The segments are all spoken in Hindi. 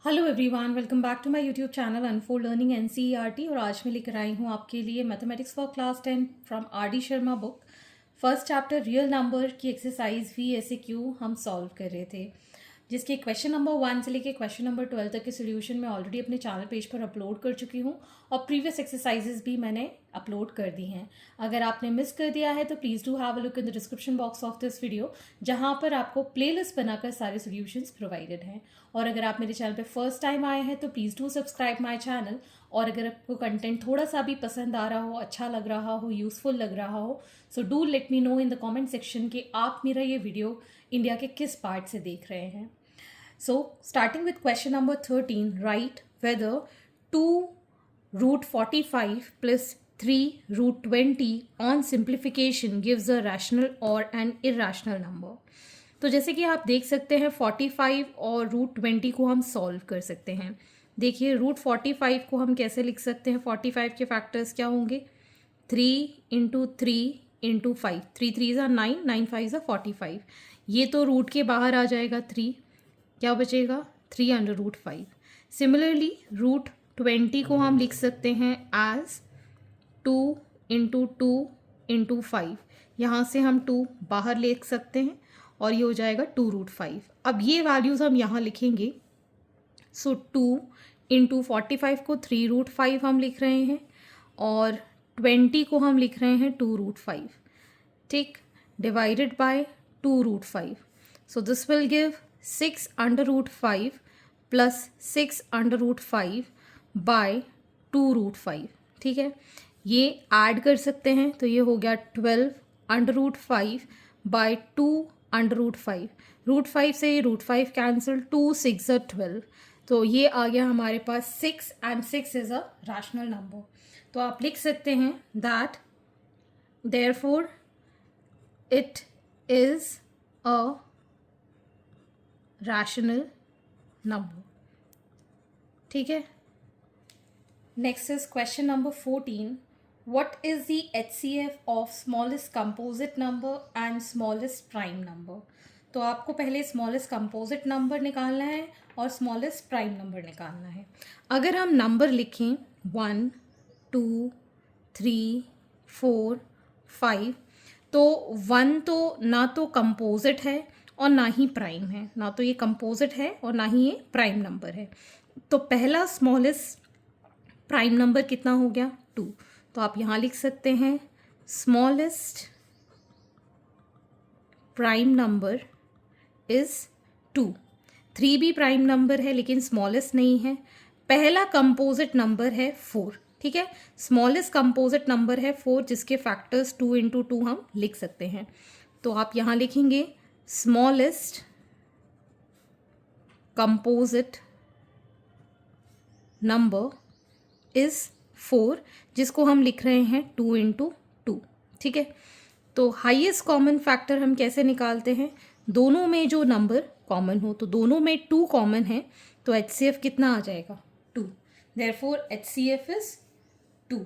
Hello everyone, welcome back to my YouTube channel unfold learning NCERT. और आज मैं लेकर आई हूँ आपके लिए mathematics for class 10 from R D Sharma book. First chapter real number की एक्सरसाइज VSAQ हम सॉल्व कर रहे थे, जिसके क्वेश्चन नंबर 1 से लेके क्वेश्चन नंबर 12 तक के सोल्यूशन मैं ऑलरेडी अपने चैनल पेज पर अपलोड कर चुकी हूँ और प्रीवियस एक्सरसाइजेज भी मैंने अपलोड कर दी हैं। अगर आपने मिस कर दिया है तो please do have a look in the description box of this video, जहाँ पर आपको प्लेलिस्ट बनाकर सारे सोल्यूशंस प्रोवाइडेड हैं। और अगर आप मेरे चैनल पे फर्स्ट टाइम आए हैं तो please do subscribe my channel. और अगर आपको कंटेंट थोड़ा सा भी पसंद आ रहा हो, अच्छा लग रहा हो, यूज़फुल लग रहा हो, so do let me know in the comment section कि आप मेरा ये वीडियो इंडिया के किस पार्ट से देख रहे हैं। So, starting with question number 13, write whether 2 root 45 plus 3 root 20 on simplification gives a rational or an irrational number. तो जैसे कि आप देख सकते हैं 45 और रूट 20 को हम सॉल्व कर सकते हैं। देखिए रूट 45 को हम कैसे लिख सकते हैं। 45 के फैक्टर्स क्या होंगे? 3 × 3 × 5, 3 3 9, 9 5 45। ये तो रूट के बाहर आ जाएगा 3, क्या बचेगा 3/5। सिमिलरली रूट 20 को हम लिख सकते हैं एज 2 × 2 × 5। यहाँ से हम 2 बाहर लिख सकते हैं और ये हो जाएगा 2√5। अब ये वैल्यूज़ हम यहाँ लिखेंगे। सो 2 × 45 को 3√5 हम लिख रहे हैं और 20 को हम लिख रहे हैं 2√5, ठीक, divided by 2√5। So this will give 6/5 plus 6/5 by 2√5, ठीक है। ये ऐड कर सकते हैं तो ये हो गया 12/5 बाय 2/5। √5 से ये √5 कैंसिल, 2 6 12, तो ये आ गया हमारे पास 6 and 6 is a rational number. तो आप लिख सकते हैं that therefore it is a rational number, ठीक है। Next is question number 14, what is the HCF of smallest composite number and smallest prime number. तो आपको पहले स्मॉलेस्ट कंपोजिट नंबर निकालना है और स्मॉलेस्ट प्राइम नंबर निकालना है। अगर हम नंबर लिखें 1 2 3 4 5, तो 1 तो ना तो कंपोजिट है और ना ही प्राइम है, ना तो ये कंपोजिट है और ना ही ये प्राइम नंबर है। तो पहला स्मॉलेस्ट प्राइम नंबर कितना हो गया? 2। तो आप यहाँ लिख सकते हैं स्मॉलेस्ट प्राइम नंबर इज 2। 3 भी प्राइम नंबर है लेकिन स्मॉलेस्ट नहीं है। पहला कंपोजिट नंबर है 4, ठीक है। स्मॉलेस्ट कंपोजिट नंबर है 4, जिसके फैक्टर्स 2 × 2 हम लिख सकते हैं। तो आप यहाँ लिखेंगे स्मॉलेस्ट कंपोजिट नंबर इज 4, जिसको हम लिख रहे हैं 2 × 2, ठीक है। तो हाईएस्ट कॉमन फैक्टर हम कैसे निकालते हैं? दोनों में जो नंबर कॉमन हो, तो दोनों में 2 कॉमन है, तो HCF कितना आ जाएगा? 2। Therefore HCF is 2।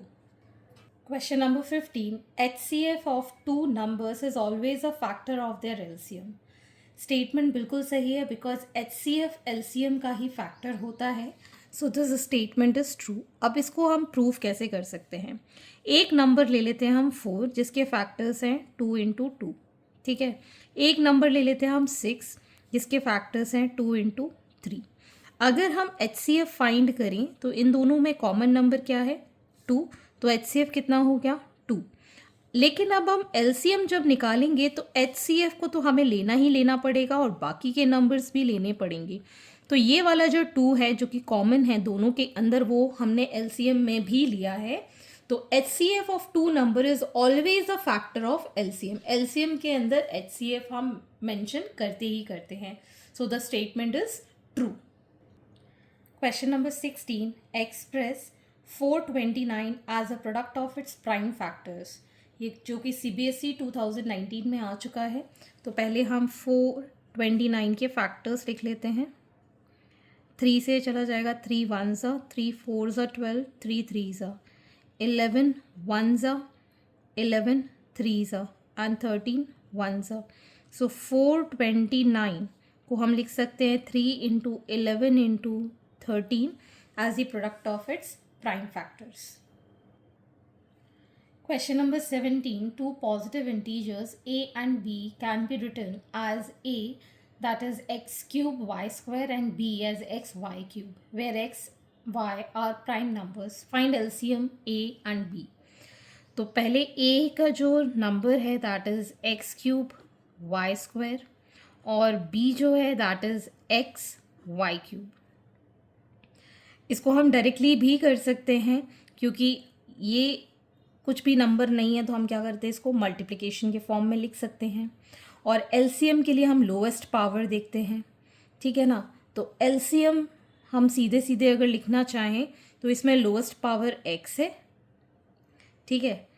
Question number 15, HCF of 2 numbers is always a factor of their LCM। Statement बिल्कुल सही है, बिकॉज HCF LCM का ही फैक्टर होता है। So this statement is true. अब इसको हम प्रूव कैसे कर सकते हैं? एक नंबर ले लेते हैं हम 4, जिसके फैक्टर्स हैं 2 × 2, ठीक है। एक नंबर ले लेते हैं हम 6, जिसके फैक्टर्स हैं 2 × 3। अगर हम HCF फाइंड करें तो इन दोनों में कॉमन नंबर क्या है? 2। तो HCF कितना हो गया? 2। लेकिन अब हम LCM जब निकालेंगे तो HCF को तो हमें लेना ही लेना पड़ेगा और बाकी के नंबर्स भी लेने पड़ेंगे। तो ये वाला जो 2 है जो कि कॉमन है दोनों के अंदर, वो हमने LCM में भी लिया है। तो HCF of 2 number is always a factor of LCM। LCM के अंदर HCF हम मेंशन करते ही करते हैं। So the statement is true. Question number 16, express 429 as a product of its prime factors. ये जो कि CBSE 2019 में आ चुका है। तो पहले हम 429 के फैक्टर्स लिख लेते हैं। 3 से चला जाएगा 3 1s, 3 4s 12, 3 3s 11, 1s 11, 3s and 13 1s। सो 429 को हम लिख सकते हैं 3 × 11 × 13 as the product of its prime factors. Question number 17. Two positive integers a and b can be written as a, that is x cube y square, and b as x y cube, where x y are prime numbers. Find LCM a and b. तो पहले a का जो नंबर है that is x cube y square, और b जो है that is x y cube. इसको हम डायरेक्टली भी कर सकते हैं, क्योंकि ये कुछ भी नंबर नहीं है तो हम क्या करते हैं, इसको मल्टीप्लिकेशन के फॉर्म में लिख सकते हैं. और एलसीएम के लिए हम लोएस्ट पावर देखते हैं, ठीक है ना. तो एलसीएम हम सीधे सीधे अगर लिखना चाहें तो इसमें लोएस्ट पावर x है, ठीक है,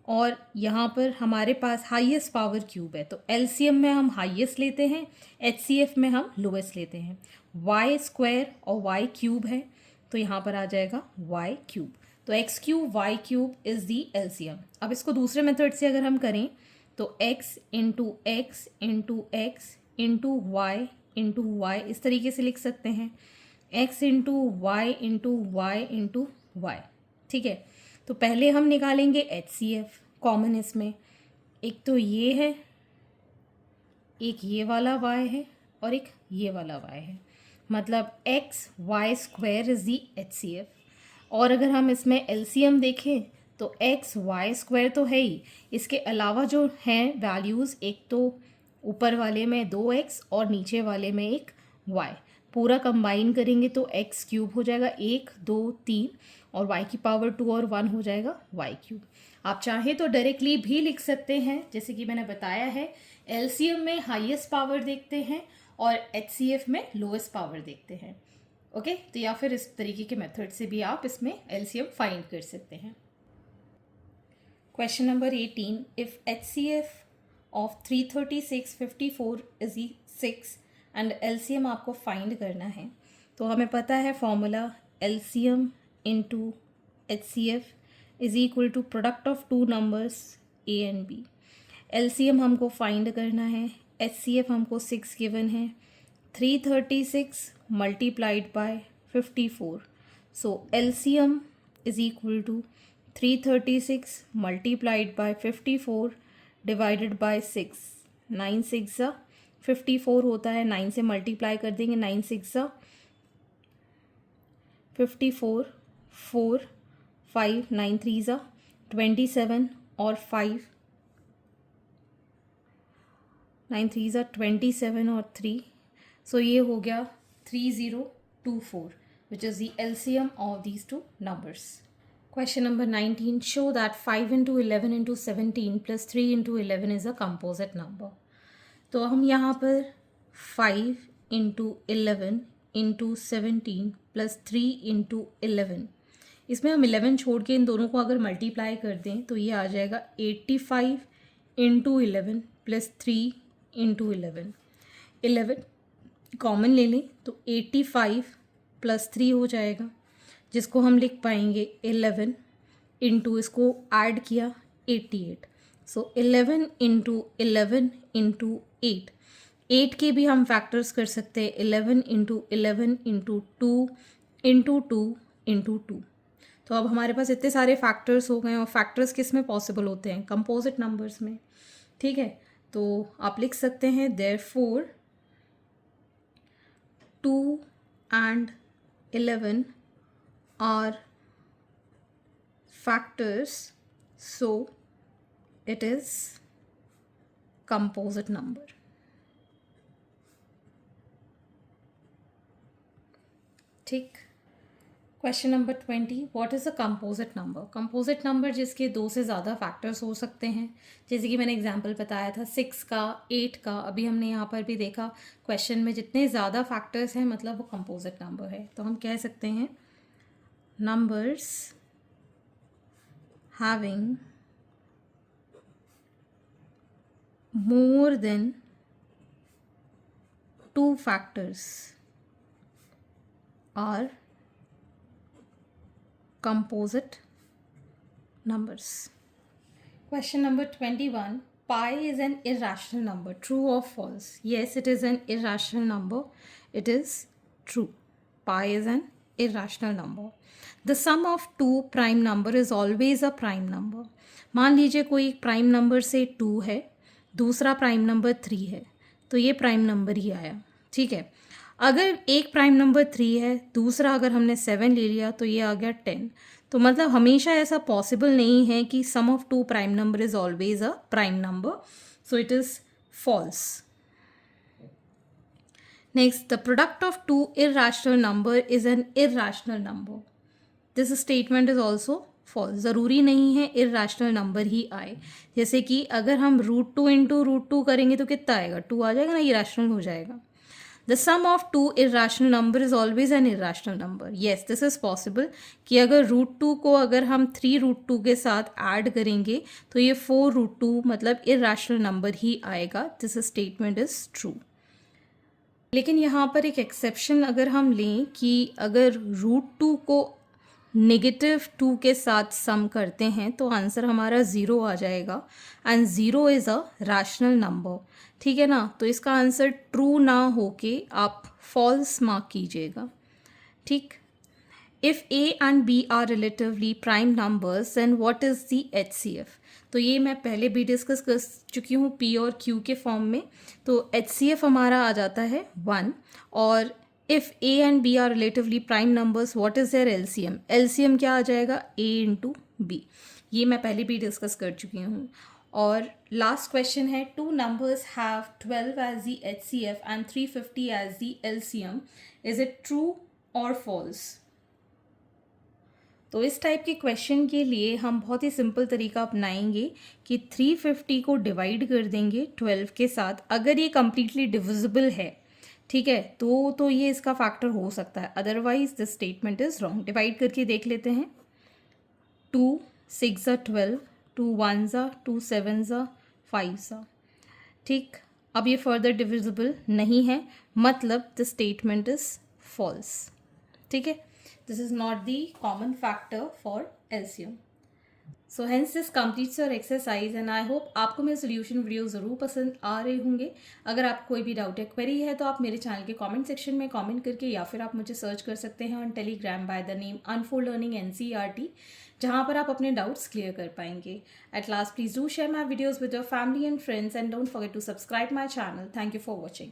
और यहाँ पर हमारे पास हाईएस्ट पावर क्यूब है. तो एलसीएम में हम हाईएस्ट लेते हैं, एचसीएफ में हम लोएस्ट लेते हैं. वाई स्क्वायर और वाई क्यूब है तो यहाँ पर आ जाएगा वाई क्यूब. तो x cube y cube is the LCM. अब इसको दूसरे मेथड से अगर हम करें तो x into x into x into y इस तरीके से लिख सकते हैं. X into y into y, ठीक है. तो पहले हम निकालेंगे एचसीएफ कॉमन इसमें. एक तो ये है, एक ये वाला y है और एक ये वाला y है, मतलब x y square is the HCF. और अगर हम इसमें एलसीएम देखें तो एक्स वाई स्क्वायर तो है ही, इसके अलावा जो हैं वैल्यूज़, एक तो ऊपर वाले में 2x और नीचे वाले में एक y, पूरा कंबाइन करेंगे तो x क्यूब हो जाएगा, 1 2 3, और y की पावर 2 और 1 हो जाएगा y क्यूब. आप चाहें तो डायरेक्टली भी लिख सकते हैं, जैसे कि मैंने बताया है. एलसीएम में हाईएस्ट पावर देखते हैं और एचसीएफ में लोएस्ट पावर देखते हैं. ओके, तो या फिर इस तरीके के मेथड से भी आप इसमें एलसीएम फाइंड कर सकते हैं. Question number 18. If HCF of 336 54 is 6 and LCM आपको फाइंड करना है, तो हमें पता है formula LCM into HCF is equal to product of two numbers A and B. LCM हमको फाइंड करना है, एचसीएफ हमको 6 गिवन है, 336 multiplied by 54. So LCM is equal to 336 multiplied by 54 divided by 6. 9 6 54 होता है, 9 से मल्टीप्लाई कर देंगे, 9 6 54, 4 5 9 3 27 और 5 9 3 27 और 3. सो ये हो गया 3024, which is the LCM of these two numbers. Question number 19. Show that 5 into 11 into 17 plus 3 into 11 is a composite number. तो हम यहाँ पर 5 into 11 into 17 plus 3 into 11, इसमें हम 11 छोड़ के इन दोनों को अगर मल्टीप्लाई कर दें तो ये आ जाएगा 85 into 11 plus 3 into 11. 11 कॉमन ले लें तो 85 प्लस 3 हो जाएगा, जिसको हम लिख पाएंगे 11 इंटू, इसको ऐड किया 88. सो 11 इंटू 11 इंटू 8. 8 के भी हम फैक्टर्स कर सकते हैं, 11 इंटू 11 इंटू 2 इंटू 2 इंटू 2. तो अब हमारे पास इतने सारे फैक्टर्स हो गए, और फैक्टर्स किस में पॉसिबल होते हैं, कंपोजिट नंबर्स में, ठीक है. तो आप लिख सकते हैं therefore 2 and 11 are factors, so it is composite number. ठीक. Question number 20. What is a composite number? Composite number जिसके 2 से ज़्यादा फैक्टर्स हो सकते हैं, जैसे कि मैंने एग्जांपल बताया था 6 का, 8 का. अभी हमने यहाँ पर भी देखा क्वेश्चन में जितने ज़्यादा फैक्टर्स हैं मतलब वो कंपोजिट नंबर है. तो हम कह सकते हैं numbers having more than 2 factors are composite numbers. Question number 21. Pi is an irrational number. True or false? Yes, it is an irrational number. It is true. pi is an irrational number. The sum of two prime number is always a prime number. मान लीजिए कोई प्राइम नंबर से 2 है, दूसरा प्राइम नंबर 3 है, तो ये प्राइम नंबर ही आया, ठीक है. अगर एक प्राइम नंबर 3 है, दूसरा अगर हमने 7 ले लिया तो ये आ गया 10. तो मतलब हमेशा ऐसा पॉसिबल नहीं है कि sum of two prime number is always a prime number, so it is false. Next, the product of two irrational number is an irrational number. This statement is also false. ज़रूरी नहीं है irrational number ही आए. जैसे कि अगर हम √2 इंटू √2 करेंगे तो कितना आएगा, 2 आ जाएगा ना, irrational हो जाएगा. The sum of two irrational number is always an irrational number. Yes, this is possible कि अगर √2 को अगर हम 3√2 के साथ ऐड करेंगे तो ये 4√2 मतलब irrational number ही आएगा. This statement is true. लेकिन यहाँ पर एक एक्सेप्शन अगर हम लें कि अगर √2 को -2 के साथ सम करते हैं तो आंसर हमारा 0 आ जाएगा and 0 is a rational number, ठीक है ना. तो इसका आंसर ट्रू ना होके आप फॉल्स मार्क कीजिएगा, ठीक. If A and B are relatively prime numbers then what is the HCF. तो ये मैं पहले भी डिस्कस कर चुकी हूँ P और Q के फॉर्म में. तो HCF हमारा आ जाता है 1. और if A and B are relatively prime numbers what is there LCM. LCM क्या आ जाएगा, A इंटू B. ये मैं पहले भी डिस्कस कर चुकी हूँ. और लास्ट क्वेश्चन है, two numbers have 12 as the HCF and 350 as the LCM. Is it true और फॉल्स. तो इस टाइप के क्वेश्चन के लिए हम बहुत ही सिंपल तरीका अपनाएंगे कि 350 को डिवाइड कर देंगे 12 के साथ. अगर ये कम्प्लीटली डिविजिबल है, ठीक है, तो ये इसका फैक्टर हो सकता है, otherwise this statement is wrong. Divide करके देख लेते हैं. 2 6 12, 2 1 2 7 5, ठीक. अब ये फर्दर डिविजिबल नहीं है, मतलब द स्टेटमेंट इज़ फॉल्स, ठीक है. This is not the common factor for LCM. So hence this completes your exercise and I hope आपको मेरे सोल्यूशन वीडियो ज़रूर पसंद आ रहे होंगे. अगर आपको कोई भी डाउट या क्वेरी है तो आप मेरे चैनल के कमेंट सेक्शन में कमेंट करके या फिर आप मुझे सर्च कर सकते हैं on Telegram by the name unfold learning NCERT, जहाँ पर आप अपने डाउट्स क्लियर कर पाएंगे. At last please do share my videos with your family and friends and don't forget to subscribe my channel. Thank you for watching.